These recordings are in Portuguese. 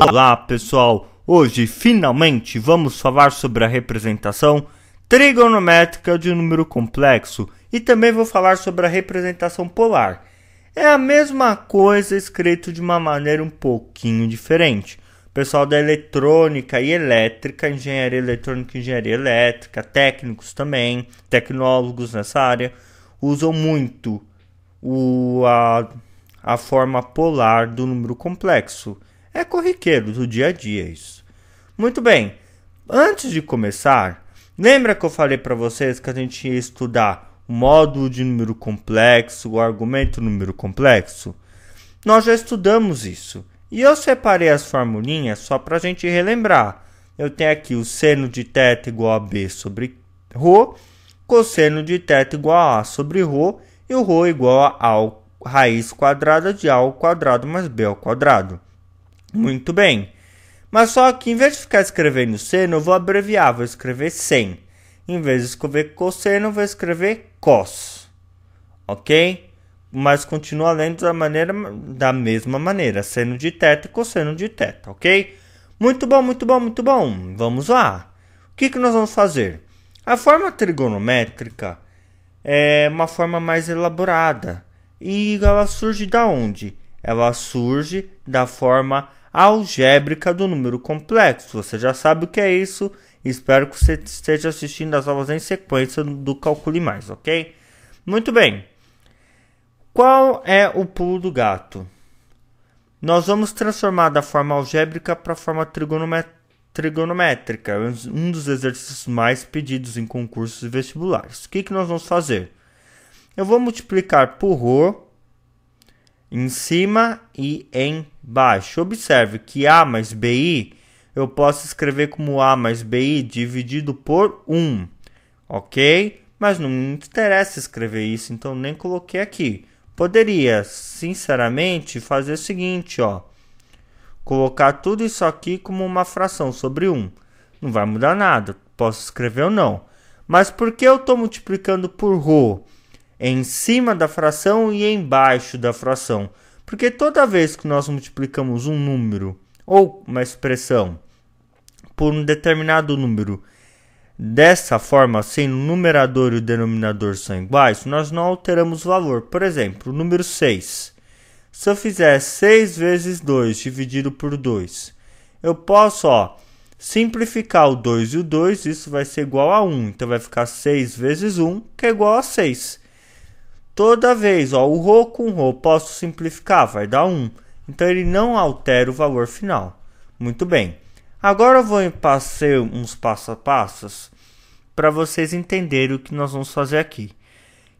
Olá pessoal, hoje finalmente vamos falar sobre a representação trigonométrica de um número complexo e também vou falar sobre a representação polar. É a mesma coisa escrito de uma maneira um pouquinho diferente. O pessoal da eletrônica e elétrica, engenharia eletrônica e engenharia elétrica, técnicos também, tecnólogos nessa área, usam muito a forma polar do número complexo. É corriqueiro do dia a dia isso. Muito bem, antes de começar, lembra que eu falei para vocês que a gente ia estudar o módulo de número complexo, o argumento número complexo? Nós já estudamos isso. E eu separei as formulinhas só para a gente relembrar. Eu tenho aqui o seno de θ igual a b sobre ρ, cosseno de θ igual a a sobre ρ, e o ρ igual a raiz quadrada de a ao quadrado mais b ao quadrado. Muito bem. Mas só que em vez de ficar escrevendo seno, eu vou abreviar, vou escrever sen. Em vez de escrever cosseno, eu vou escrever cos. Ok? Mas continua lendo da mesma maneira. Seno de θ e cosseno de θ, ok? Muito bom, muito bom, muito bom. Vamos lá. O que nós vamos fazer? A forma trigonométrica é uma forma mais elaborada. E ela surge da onde? Ela surge da forma algébrica do número complexo. Você já sabe o que é isso. Espero que você esteja assistindo as aulas em sequência do Calcule Mais, ok? Muito bem. Qual é o pulo do gato? Nós vamos transformar da forma algébrica para a forma trigonométrica. Um dos exercícios mais pedidos em concursos e vestibulares. O que nós vamos fazer? Eu vou multiplicar por ρ em cima e embaixo. Observe que A mais BI eu posso escrever como A mais BI dividido por 1. Ok? Mas não me interessa escrever isso, então nem coloquei aqui. Poderia, sinceramente, fazer o seguinte, ó. Colocar tudo isso aqui como uma fração sobre 1. Não vai mudar nada. Posso escrever ou não. Mas por que eu estou multiplicando por ρ em cima da fração e embaixo da fração? Porque toda vez que nós multiplicamos um número ou uma expressão por um determinado número dessa forma, assim, o numerador e o denominador são iguais, nós não alteramos o valor. Por exemplo, o número 6. Se eu fizer 6 vezes 2 dividido por 2, eu posso, simplificar o 2 e o 2, isso vai ser igual a 1. Então vai ficar 6 vezes 1, que é igual a 6. Toda vez, o ρ com ρ, posso simplificar, vai dar 1. Então, ele não altera o valor final. Muito bem. Agora, eu vou passar uns passo a passos para vocês entenderem o que nós vamos fazer aqui.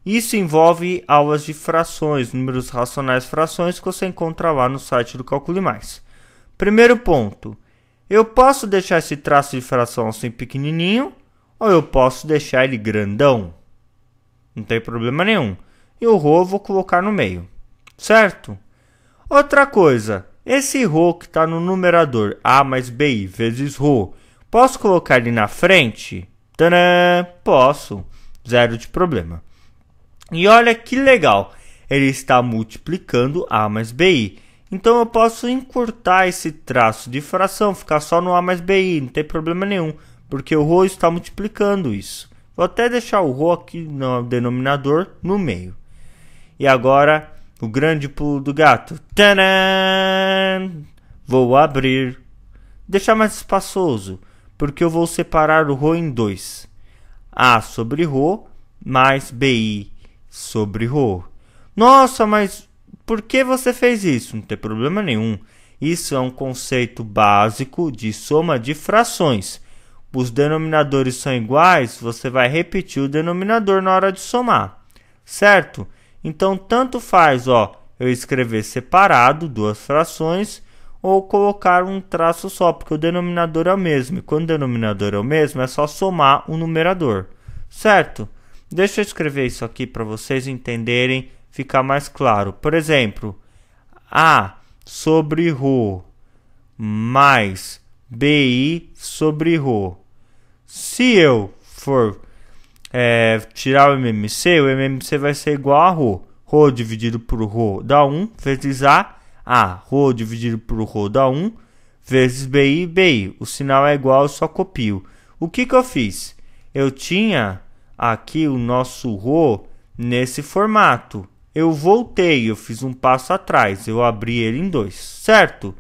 Isso envolve aulas de frações, números racionais frações, que você encontra lá no site do Calcule Mais. Primeiro ponto. Eu posso deixar esse traço de fração assim pequenininho, ou eu posso deixar ele grandão. Não tem problema nenhum. E o ρ eu vou colocar no meio, certo? Outra coisa, esse ρ que está no numerador, A mais BI vezes ρ, posso colocar ele na frente? Tadã! Posso, zero de problema. E olha que legal, ele está multiplicando A mais BI. Então eu posso encurtar esse traço de fração, ficar só no A mais BI, não tem problema nenhum, porque o ρ está multiplicando isso. Vou até deixar o ρ aqui no denominador no meio. E agora, o grande pulo do gato. Tadã! Vou abrir. Deixar mais espaçoso, porque eu vou separar o ρ em 2. A sobre ρ mais BI sobre ρ. Nossa, mas por que você fez isso? Não tem problema nenhum. Isso é um conceito básico de soma de frações. Os denominadores são iguais, você vai repetir o denominador na hora de somar. Certo? Então, tanto faz, eu escrever separado, duas frações, ou colocar um traço só, porque o denominador é o mesmo. E quando o denominador é o mesmo, é só somar o numerador. Certo? Deixa eu escrever isso aqui para vocês entenderem, ficar mais claro. Por exemplo, A sobre ρ mais BI sobre ρ. Se eu for tirar o MMC vai ser igual a ρ. Ρ dividido por ρ dá 1, vezes A. Ρ dividido por ρ dá 1, vezes BI, BI. O sinal é igual, eu só copio. O que eu fiz? Eu tinha aqui o nosso ρ nesse formato. Eu voltei, eu fiz um passo atrás, eu abri ele em 2, certo?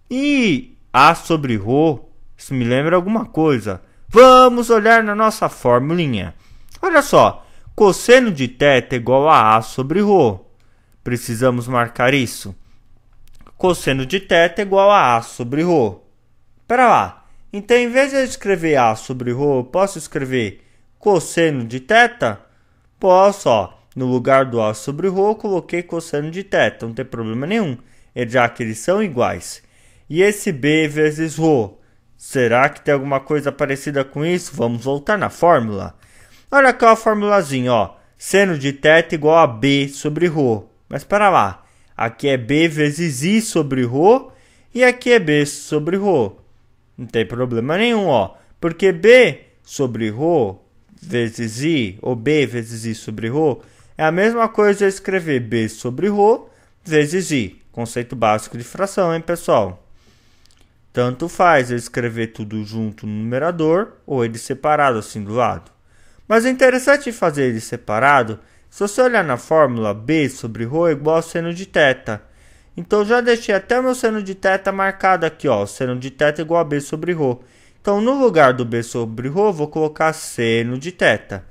E A sobre ρ, isso me lembra alguma coisa. Vamos olhar na nossa formulinha. Olha só, cosseno de θ é igual a A sobre ρ. Precisamos marcar isso. Cosseno de θ é igual a A sobre ρ. Espera lá. Então, em vez de eu escrever A sobre ρ, eu posso escrever cosseno de θ? Posso, ó. No lugar do A sobre ρ, eu coloquei cosseno de θ. Não tem problema nenhum, já que eles são iguais. E esse B vezes ρ, será que tem alguma coisa parecida com isso? Vamos voltar na fórmula. Olha aqui a formulazinha, ó. Seno de θ igual a B sobre ρ. Mas para lá. Aqui é B vezes I sobre ρ e aqui é B sobre ρ. Não tem problema nenhum, ó. Porque B sobre ρ vezes I, ou B vezes I sobre ρ, é a mesma coisa eu escrever B sobre ρ vezes I. Conceito básico de fração, hein, pessoal? Tanto faz eu escrever tudo junto no numerador ou ele separado assim do lado. Mas é interessante fazer ele separado. Se você olhar na fórmula, B sobre ρ é igual a seno de θ. Então, já deixei até o meu seno de θ marcado aqui, ó. Seno de θ é igual a B sobre ρ. Então, no lugar do B sobre ρ, vou colocar seno de θ.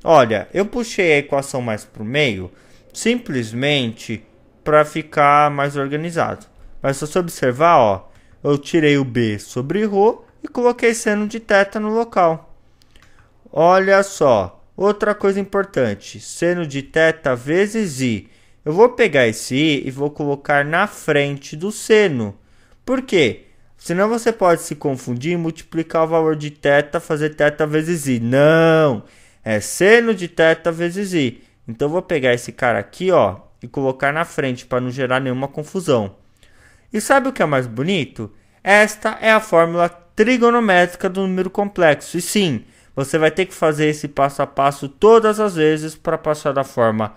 Olha, eu puxei a equação mais para o meio, simplesmente para ficar mais organizado. Mas se você observar, ó, eu tirei o B sobre ρ e coloquei seno de θ no local. Olha só, outra coisa importante, seno de θ vezes I. Eu vou pegar esse I e vou colocar na frente do seno. Por quê? Senão você pode se confundir e multiplicar o valor de θ, fazer θ vezes I. Não! É seno de θ vezes I. Então, eu vou pegar esse cara aqui, ó, e colocar na frente para não gerar nenhuma confusão. E sabe o que é mais bonito? Esta é a fórmula trigonométrica do número complexo. E sim, você vai ter que fazer esse passo a passo todas as vezes para passar da forma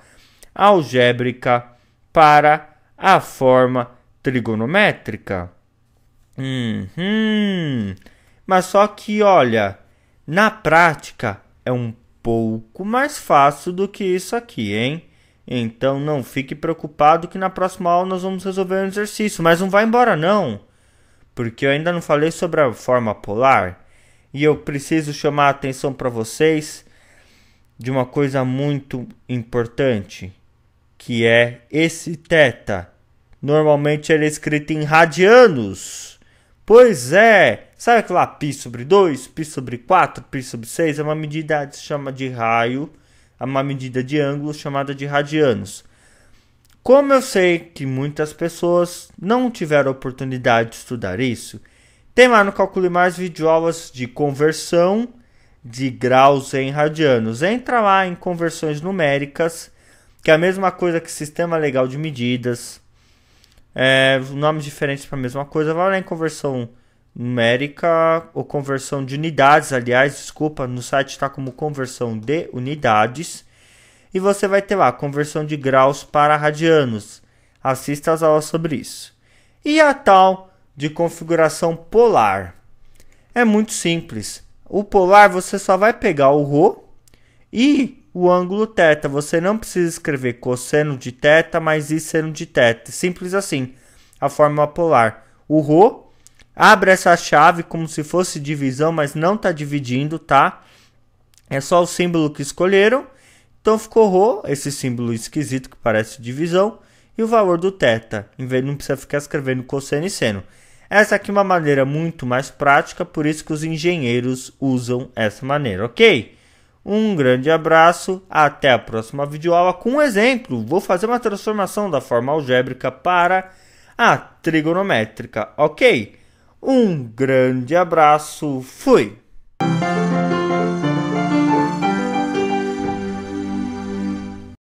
algébrica para a forma trigonométrica. Mas só que, olha, na prática é um pouco mais fácil do que isso aqui, hein? Então não fique preocupado que na próxima aula nós vamos resolver um exercício. Mas não vai embora não, porque eu ainda não falei sobre a forma polar. E eu preciso chamar a atenção para vocês de uma coisa muito importante, que é esse θ. Normalmente ele é escrito em radianos. Pois é, sabe aquela π sobre 2, π sobre 4, π sobre 6? É uma medida que se chama de raio, é uma medida de ângulo chamada de radianos. Como eu sei que muitas pessoas não tiveram oportunidade de estudar isso, tem lá no Calcule Mais videoaulas de conversão de graus em radianos. Entra lá em conversões numéricas, que é a mesma coisa que sistema legal de medidas. Nomes diferentes para a mesma coisa. Vai lá em conversão numérica ou conversão de unidades, aliás, desculpa, no site está como conversão de unidades. E você vai ter lá conversão de graus para radianos. Assista às aulas sobre isso. E a tal de configuração polar. É muito simples. O polar você só vai pegar o ρ e o ângulo θ. Você não precisa escrever cosseno de θ mais I seno de θ. Simples assim. A fórmula polar. O ρ abre essa chave como se fosse divisão, mas não está dividindo, tá? É só o símbolo que escolheram. Então ficou ρ, esse símbolo esquisito que parece divisão, e o valor do θ. Em vez de não precisar ficar escrevendo cosseno e seno. Essa aqui é uma maneira muito mais prática, por isso que os engenheiros usam essa maneira, ok? Um grande abraço, até a próxima videoaula com um exemplo. Vou fazer uma transformação da forma algébrica para a trigonométrica, ok? Um grande abraço, fui!